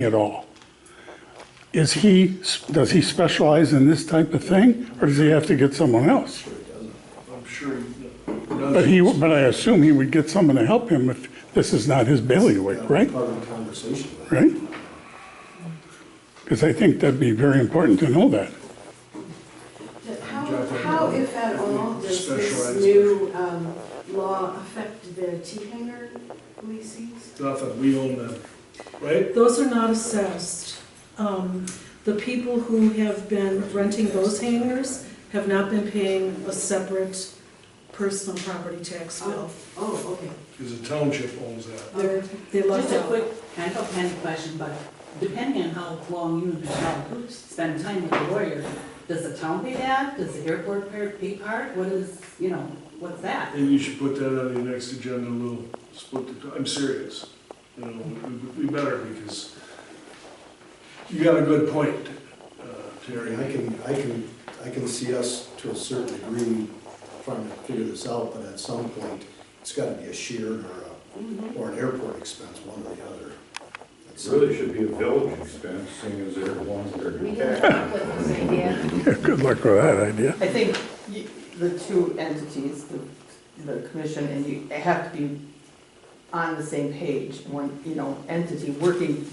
at all. Does he specialize in this type of thing, or does he have to get someone else? I'm sure he does. But I assume he would get someone to help him if this is not his bailiwick, right? Part of the conversation. Right? Because I think that'd be very important to know that. How, if at all, does this Specialized. new law affect the T-hanger leasings? Nothing, we own them, right? Those are not assessed. The people who have been renting those hangars have not been paying a separate personal property tax bill. Oh, okay. Because the township owns that. They left Just a out. quick, kind of a panic question, but depending on how long you and Michelle spend time with the lawyer, does the town pay that? Does the airport pay part? What is, what's that? Maybe you should put that on your next agenda, we'll split the, I'm serious. We better, because you got a good point, Terry. I can see us to a certain degree trying to figure this out, but at some point, it's gotta be a shared or an airport expense, one or the other. It really should be a village expense, seeing as they're the ones that are We doing didn't tax. come up with this idea. Good luck with that idea. I think the two entities, the commission and you, have to be on the same page. One, entity working,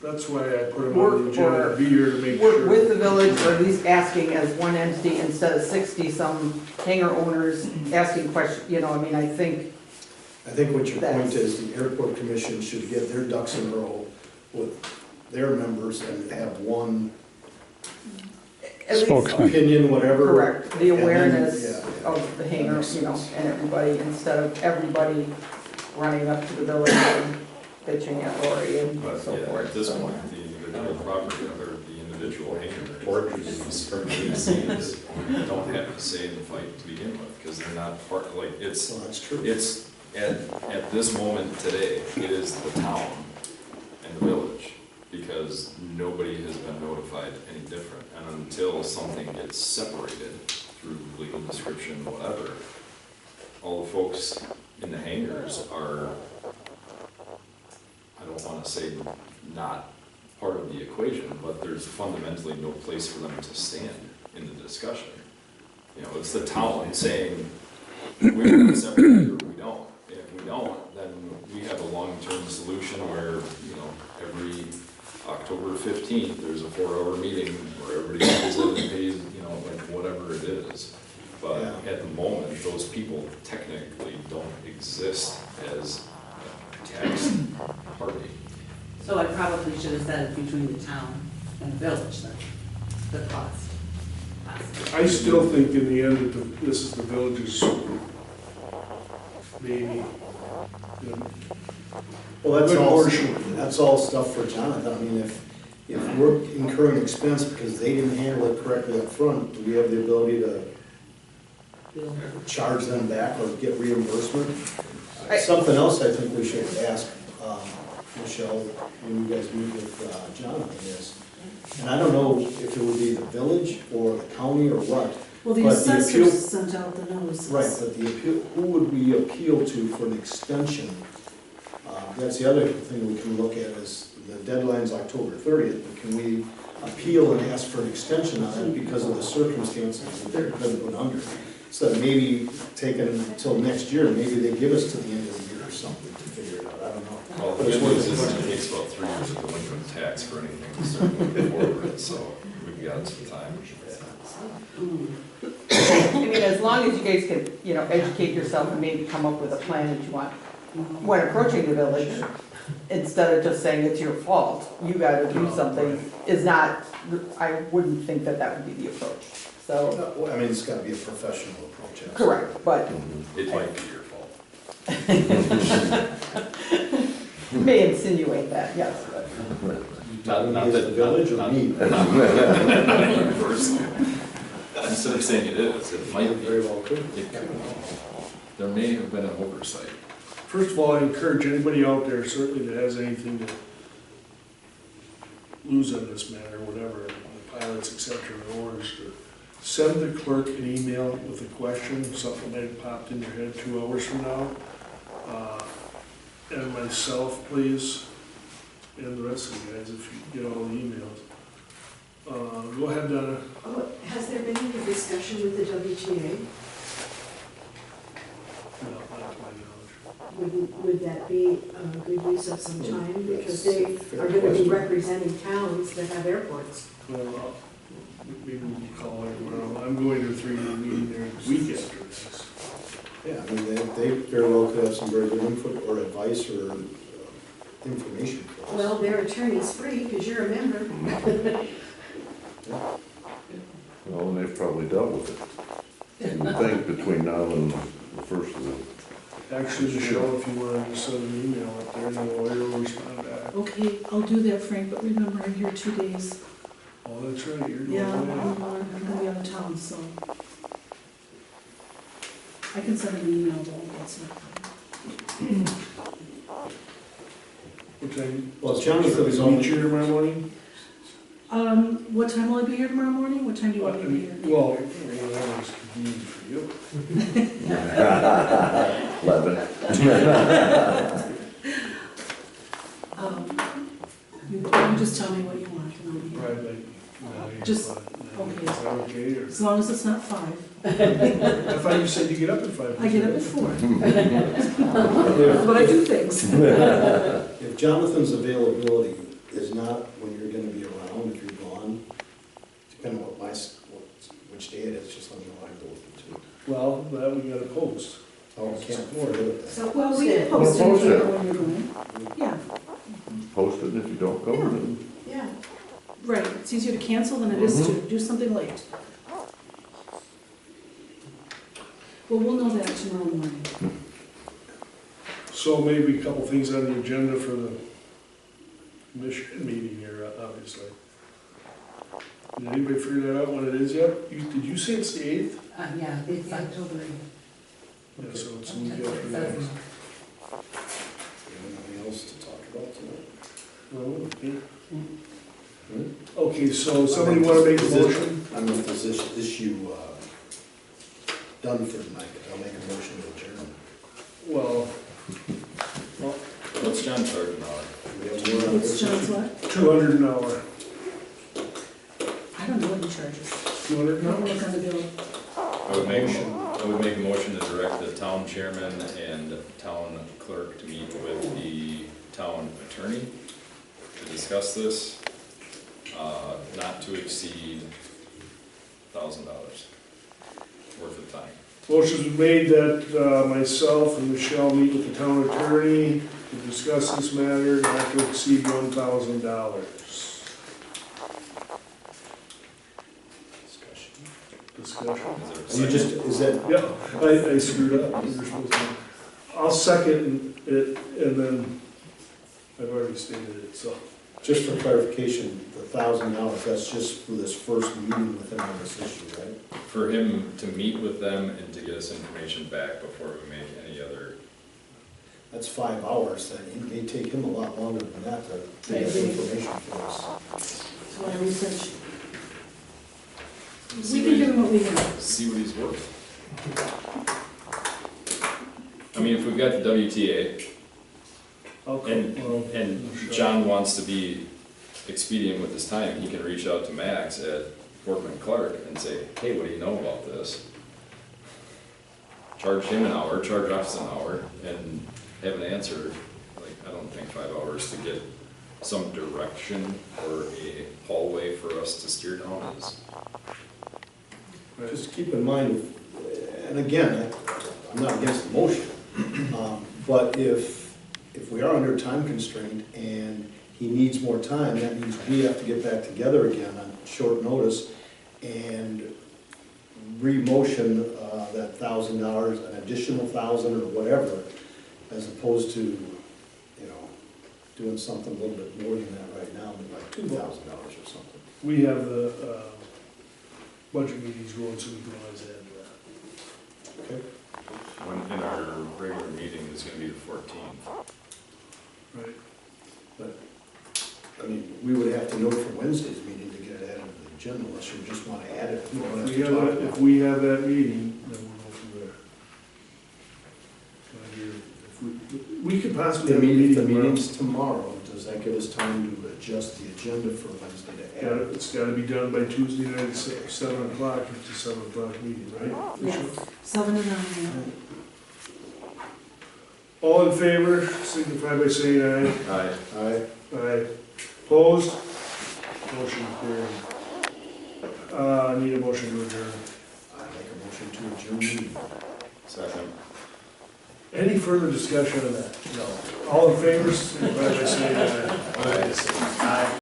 That's why I put them on the agenda, be here to make work sure. with the village, or at least asking as one entity instead of 60-some hangar owners asking questions, I think what your point is, the airport commission should get their ducks in a row with their members and have one at least Spokesman. opinion, whatever. correct, the And then, awareness yeah. of the hangar, and everybody, instead of everybody running up to the village and bitching at Lori and But so yeah, forth. at this So- point, the individual property owner, the individual hangar torches from the scenes don't have to say in the fight to begin with, because they're not part, like, it's, Well, that's true. it's, at this moment today, it is the town and the village, because nobody has been notified any different. And until something gets separated through legal description, whatever, all the folks in the hangars are, I don't want to say not part of the equation, but there's fundamentally no place for them to stand in the discussion. It's the town saying, we want to separate or we don't. If we don't, then we have a long-term solution where, every October 15th, there's a 4-hour meeting where everybody comes in and pays, like whatever it is. But Yeah. at the moment, those people technically don't exist as a tax party. So I probably should have said it between the town and the village then, the cost. I still think in the end that this is the village's baby. Well, that's Good all, portion. that's all stuff for Jonathan. I mean, if we're incurring expense because they didn't handle it correctly up front, do we have the ability to charge them back or get reimbursement? Something else I think we should ask Michelle, when you guys meet with Jonathan is, and I don't know if it would be the village or the county or what. Well, the but assessors sent out the notices. Right, but the appeal, who would we appeal to for an extension? That's the other thing we can look at is the deadline's October 30th, but can we appeal and ask for an extension on it because of the circumstances that they're going to put under? So maybe taking until next year, maybe they give us to the end of the year or something to figure it out, I don't know. Well, But the it's good news worth is it. it takes about 3 years of delinquent tax for anything to start moving forward, so we've got some time. As long as you guys can, educate yourself and maybe come up with a plan that you want when approaching the village, instead of just saying it's your fault, you gotta do something, is not, I wouldn't think that that would be the approach. So, Well, I mean, it's gotta be a professional approach. absolutely. correct, but It might be your fault. you may insinuate that, yes. But Not the village or me? Personally. Instead of saying it is, it might be. Very well could. It could. There may have been an oversight. First of all, I encourage anybody out there certainly that has anything to lose on this matter, whatever, the pilots, et cetera, the orders, to send the clerk an email with a question, something that had popped in your head 2 hours from now. And myself, please, and the rest of the guys, if you get all the emails. Go ahead, Donna. Oh, has there been any discussion with the WTA? No, not to my knowledge. Would that be a good use of some time? Because they are gonna be representing towns that have airports. Well, maybe we can call it tomorrow. I'm going to a 3-day meeting there the week after this. Yeah, I mean, they very well could have some very good input or advice or information for us. Well, their attorney's free, because you're a member. Well, and they've probably dealt with it. You would think between now and the first of the, Actually, Michelle, if you want to just send an email up there, and the lawyer will respond back. Okay, I'll do that, Frank, but remember, I'm here 2 days. Oh, that's right, you're going Yeah, I'm away. gonna be out of town, so. I can send an email though, that's not problem. What time? Well, Jonathan was Meet on, you tomorrow morning? What time will I be here tomorrow morning? What time do you want me to be here? Well, whatever's convenient for you. 11. You just tell me what you want and I'll be here. Right, like, no, Just- okay. okay. Is that okay, or? As long as it's not 5. I thought you said you get up at 5. I get up at 4. But I do things. if Jonathan's availability is not when you're gonna be around, if you're gone, depending on which day it is, just let me know, I can go with you too. Well, that we gotta post. Oh, can't afford it. So Well, post we can it. post it Post it. when you're going. Yeah, Post it, if you don't go, then Yeah. right. It's easier to cancel than it is to do something late. Well, we'll know that tomorrow morning. So maybe a couple things on the agenda for the Michigan meeting here, obviously. Did anybody figure that out when it is yet? Did you say it's the 8th? Yeah, it's October. Yeah, so it's a week That's what after it that. says. Anything else to talk about tonight? Well, okay. Hmm? Okay, so somebody wanna make a Is this- motion? I mean, is this issue done for tonight? I'll make a motion to adjourn. Well, What's John charge an hour? We have more on What's this John's issue? what? 200 an hour. I don't know what he charges. 200 I an don't hour? look on the bill. I would make a motion to direct the town chairman and town clerk to meet with the town attorney to discuss this, not to exceed $1,000 worth of time. Motion's been made that myself and Michelle meet with the town attorney to discuss this matter not to exceed $1,000. Discussion. Is there a You second? just, is that, Yeah, I screwed up. You were supposed to- I'll second it, and then I've already stated it, so. just for clarification, the $1,000, that's just for this first meeting with them on this issue, right? For him to meet with them and to get us information back before we make any other, That's 5 hours, then it may take him a lot longer than that to get Maybe. information for us. So I research. We can give him what we have. see what he's worth. I mean, if we've got the WTA, I'll come- And, well, and Michelle. John wants to be expedient with his time, he can reach out to Max at Workman Clark and say, hey, what do you know about this? Charge him an hour, charge us an hour, and have an answer. Like, I don't think 5 hours to get some direction or a hallway for us to steer down is. Just keep in mind, and again, I'm not against the motion, but if we are under time constraint and he needs more time, that means we have to get back together again on short notice and re-motion that $1,000, an additional 1,000 or whatever, as opposed to, doing something a little bit more than that right now, like $2,000 or something. We have the budget meetings going, so we can always add to that. Okay. When, in our regular meeting is gonna be the 14th. Right. I mean, we would have to know for Wednesday's meeting to get it added to the agenda, unless you just want to add it. We don't have If to talk about if it. we have that meeting, then we'll go from there. If we could possibly The have a meeting, meeting the tomorrow. meeting's tomorrow, does that give us time to adjust the agenda for Wednesday to add? It's gotta be done by Tuesday night at 7 o'clock, it's a 7 o'clock meeting, right? Yes. 7 to 9, yeah. All in favor, signify by saying aye. Aye. Aye. Aye. Opposed? Motion carried. Need a motion to adjourn. I make a motion to adjourn meeting. Second. Any further discussion on that? No. All in favor, signify by saying aye. Aye.